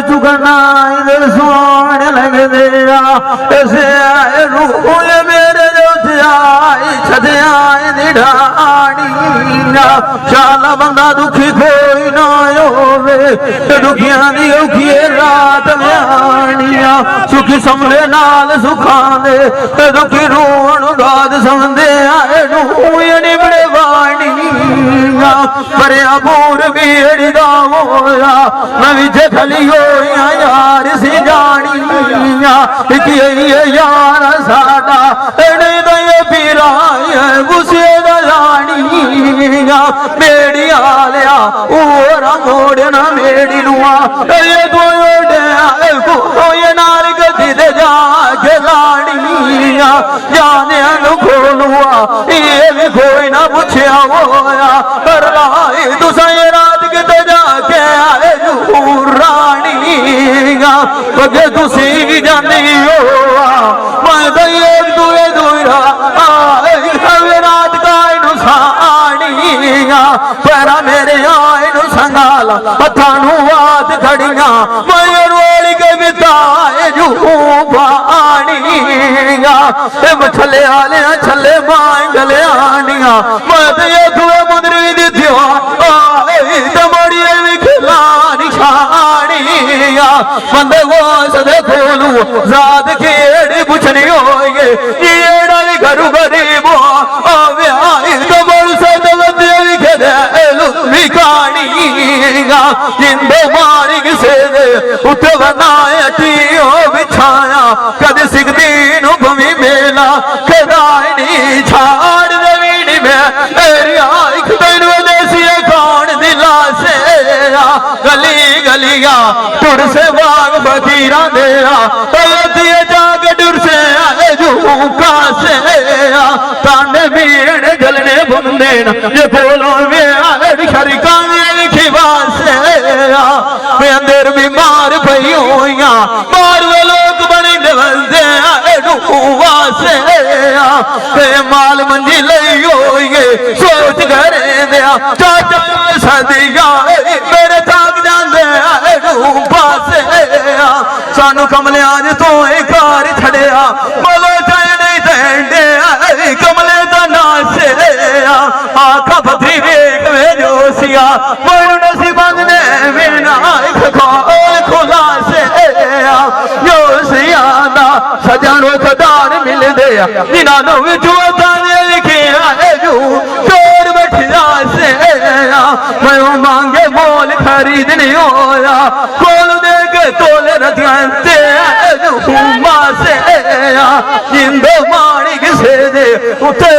चुकना सोने लगदे मेरे छदयाए निडानी शाला बंदा दुखी कोई ना होवे दुखिया दी औखी रात व्याणिया सुखी समले नाल सुखां दे दुखी रोण गाद समझदे आए निबड़े वाणी पर अबूर बीड़ी दा होया मैं विच खली होया यार सी जानिया यार साडा पीरा गुस्से दा जानिया मेड़ी आलिया ओरा मोड़ना मेड़ी नुआ ये दोए नाल गद्दी दे जाके लानिया जाने खोलुआ ये भी कोई ना पूछया होया कर लाई तुसा ये रात किते जाके आए रानिया बगे तुसी जानी हो मैं तो एक दूए दूरा रात का सानिया पैरा मेरे आए संगाला हथानू हाथ खड़िया मैं रोली के बिताए पानिया छले आले छले मांगले आनिया मैं तो ये दुए मुद्री दिथियो दमड़िए भी खिला निशानिया बंदे वो सदे खोलू जात खेड़ी पुछनी होगे ये डाली घरू गरीब जिंदे मारिक से उठ बनाया टीओ बिछाया कद सिगदी नु भूमि मेला कदाई छाड़ देवीनी में तेरी आँख तेन देसी कौन दिला से गली गलिया टुर से बाग बजीरा दे जाग डुर से आए झूका से ताने बीड़ गलने बुंदे ये बोलो वे शरिका अंदर बीमार पई होइया बाहर वे लोग बने बंदे वासे माल मंजी लई होइए सोच करे दिया चाचा सदिया मेरे थक जाते पासे सानू कमले आज तो एक घर छड़िया बोलो चाहे नहीं देंदे कमले का नासे आखा पथरी वेख वे जोसिया मोनू नसी बंदने बिना खुला से जोसिया दा सजन खदार मिल दे जिन्हों लिखे चोर बैठा से मैं मांगे मोल खरीद नहीं होया खोल दे के तोले रखते से जिंदो माणी किसे दे उठे